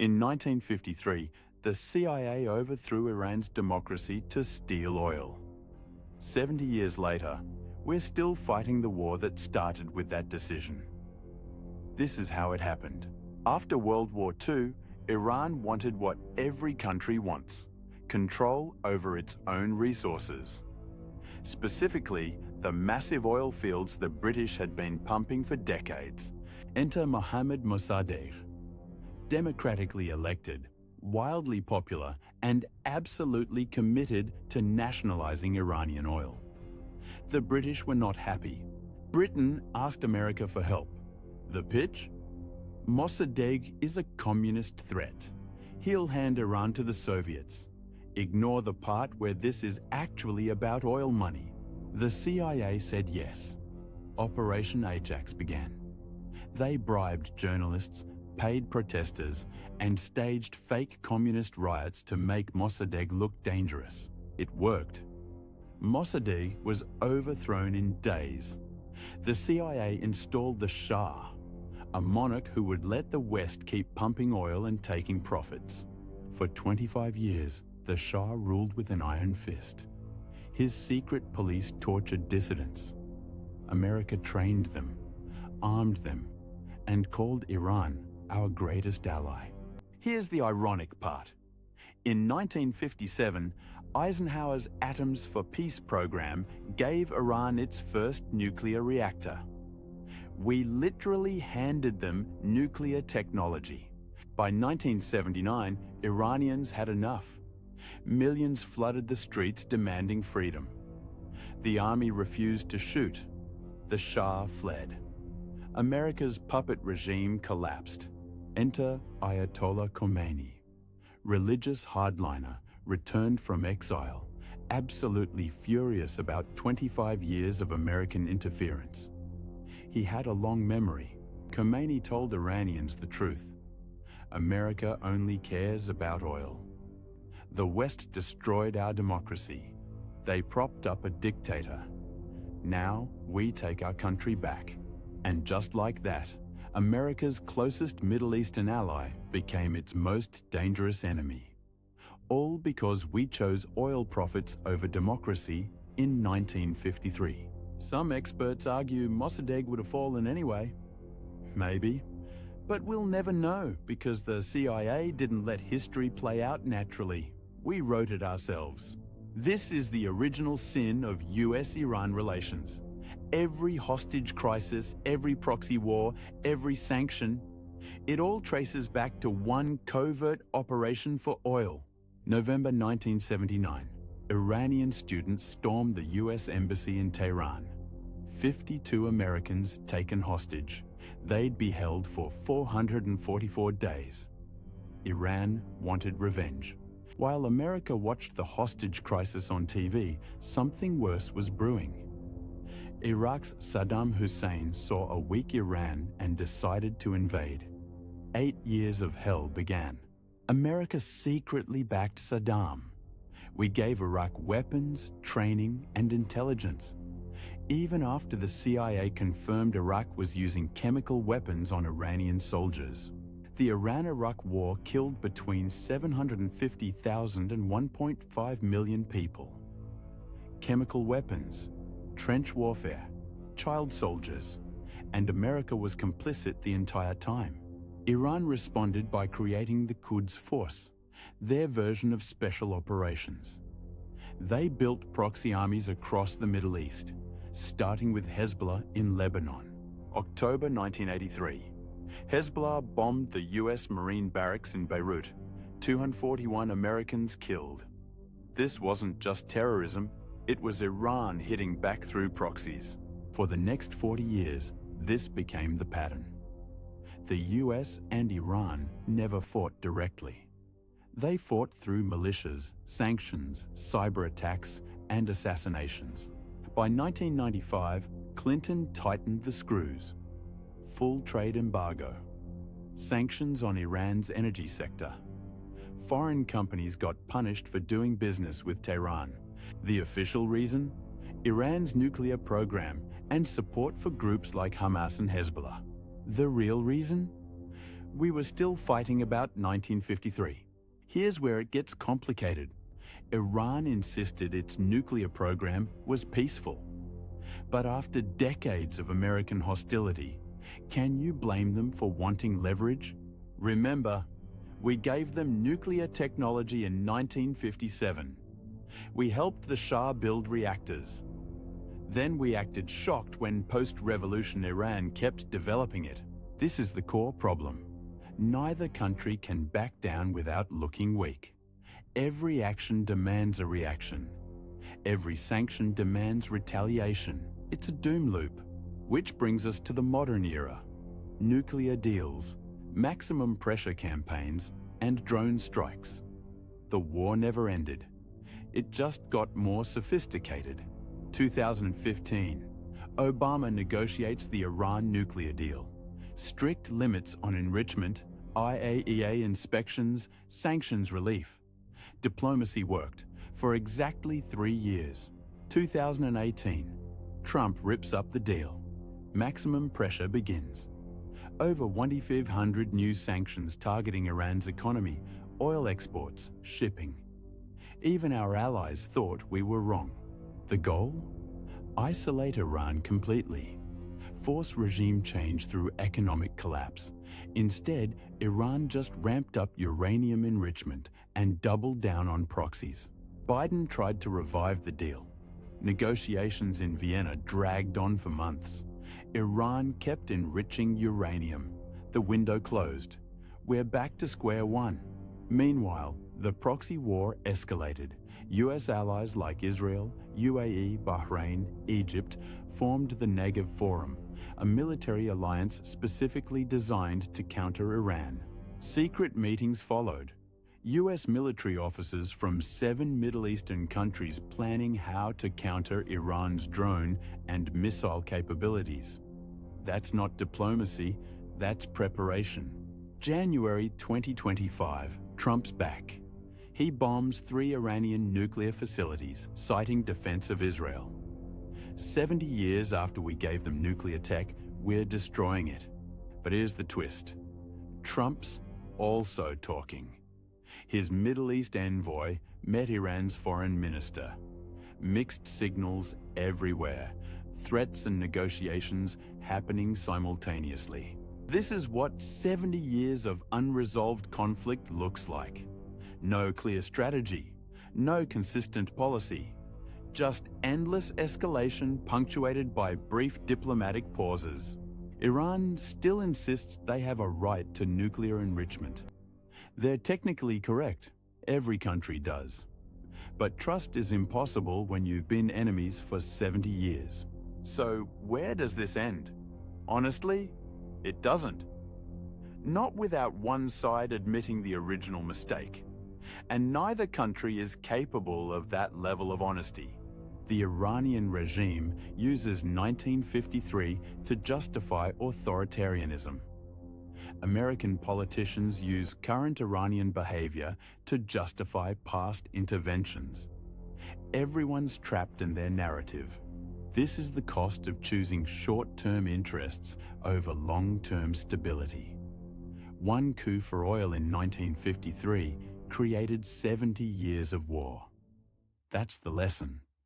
In 1953, the CIA overthrew Iran's democracy to steal oil. 70 years later, we're still fighting the war that started with that decision. This is how it happened. After World War II, Iran wanted what every country wants: control over its own resources. Specifically, the massive oil fields the British had been pumping for decades. Enter Mohammad Mossadegh. Democratically elected, wildly popular, and absolutely committed to nationalizing Iranian oil. The British were not happy. Britain asked America for help. The pitch? Mossadegh is a communist threat. He'll hand Iran to the Soviets. Ignore the part where this is actually about oil money. The CIA said yes. Operation Ajax began. They bribed journalists, paid protesters, and staged fake communist riots to make Mossadegh look dangerous. It worked. Mossadegh was overthrown in days. The CIA installed the Shah, a monarch who would let the West keep pumping oil and taking profits. For 25 years, the Shah ruled with an iron fist. His secret police tortured dissidents. America trained them, armed them, and called Iran our greatest ally. Here's the ironic part. In 1957, Eisenhower's Atoms for Peace program gave Iran its first nuclear reactor. We literally handed them nuclear technology. By 1979, Iranians had enough. Millions flooded the streets demanding freedom. The army refused to shoot. The Shah fled. America's puppet regime collapsed. Enter Ayatollah Khomeini. Religious hardliner, returned from exile, absolutely furious about 25 years of American interference. He had a long memory. Khomeini told Iranians the truth. America only cares about oil. The West destroyed our democracy. They propped up a dictator. Now we take our country back. And just like that, America's closest Middle Eastern ally became its most dangerous enemy. All because we chose oil profits over democracy in 1953. Some experts argue Mossadegh would have fallen anyway. Maybe. But we'll never know because the CIA didn't let history play out naturally. We wrote it ourselves. This is the original sin of US-Iran relations. Every hostage crisis, every proxy war, every sanction, it all traces back to one covert operation for oil. November 1979, Iranian students stormed the US embassy in Tehran. 52 Americans taken hostage. They'd be held for 444 days. Iran wanted revenge. While America watched the hostage crisis on TV, something worse was brewing. Iraq's Saddam Hussein saw a weak Iran and decided to invade. 8 years of hell began. America secretly backed Saddam. We gave Iraq weapons, training, and intelligence. Even after the CIA confirmed Iraq was using chemical weapons on Iranian soldiers. The Iran-Iraq war killed between 750,000 and 1.5 million people. Chemical weapons, trench warfare, child soldiers, and America was complicit the entire time. Iran responded by creating the Quds Force, their version of special operations. They built proxy armies across the Middle East, starting with Hezbollah in Lebanon. October 1983. Hezbollah bombed the US Marine barracks in Beirut. 241 Americans killed. This wasn't just terrorism, it was Iran hitting back through proxies. For the next 40 years, this became the pattern. The US and Iran never fought directly. They fought through militias, sanctions, cyber attacks, and assassinations. By 1995, Clinton tightened the screws. Full trade embargo. Sanctions on Iran's energy sector. Foreign companies got punished for doing business with Tehran. The official reason? Iran's nuclear program and support for groups like Hamas and Hezbollah. The real reason? we were still fighting about 1953. Here's where it gets complicated. Iran insisted its nuclear program was peaceful. But after decades of American hostility, can you blame them for wanting leverage? Remember, we gave them nuclear technology in 1957. We helped the Shah build reactors. Then we acted shocked when post-revolution Iran kept developing it. This is the core problem. Neither country can back down without looking weak. Every action demands a reaction. Every sanction demands retaliation. It's a doom loop. Which brings us to the modern era. Nuclear deals, maximum pressure campaigns, and drone strikes. The war never ended. It just got more sophisticated. 2015, Obama negotiates the Iran nuclear deal. Strict limits on enrichment, IAEA inspections, sanctions relief. Diplomacy worked for exactly 3 years. 2018, Trump rips up the deal. Maximum pressure begins. Over 2,500 new sanctions targeting Iran's economy, oil exports, shipping. Even our allies thought we were wrong. The goal? Isolate Iran completely. Force regime change through economic collapse. Instead, Iran just ramped up uranium enrichment and doubled down on proxies. Biden tried to revive the deal. Negotiations in Vienna dragged on for months. Iran kept enriching uranium. The window closed. We're back to square one. Meanwhile, the proxy war escalated. US allies like Israel, UAE, Bahrain, Egypt formed the Negev Forum, a military alliance specifically designed to counter Iran. Secret meetings followed. US military officers from 7 Middle Eastern countries planning how to counter Iran's drone and missile capabilities. That's not diplomacy, that's preparation. January 2025, Trump's back. He bombs 3 Iranian nuclear facilities, citing defense of Israel. 70 years after we gave them nuclear tech, we're destroying it. But here's the twist. Trump's also talking. His Middle East envoy met Iran's foreign minister. Mixed signals everywhere. Threats and negotiations happening simultaneously. This is what 70 years of unresolved conflict looks like. No clear strategy, no consistent policy, just endless escalation punctuated by brief diplomatic pauses. Iran still insists they have a right to nuclear enrichment. They're technically correct. Every country does. But trust is impossible when you've been enemies for 70 years. So where does this end? Honestly, it doesn't. Not without one side admitting the original mistake. And neither country is capable of that level of honesty. The Iranian regime uses 1953 to justify authoritarianism. American politicians use current Iranian behavior to justify past interventions. Everyone's trapped in their narrative. This is the cost of choosing short-term interests over long-term stability. One coup for oil in 1953 created 70 years of war. That's the lesson.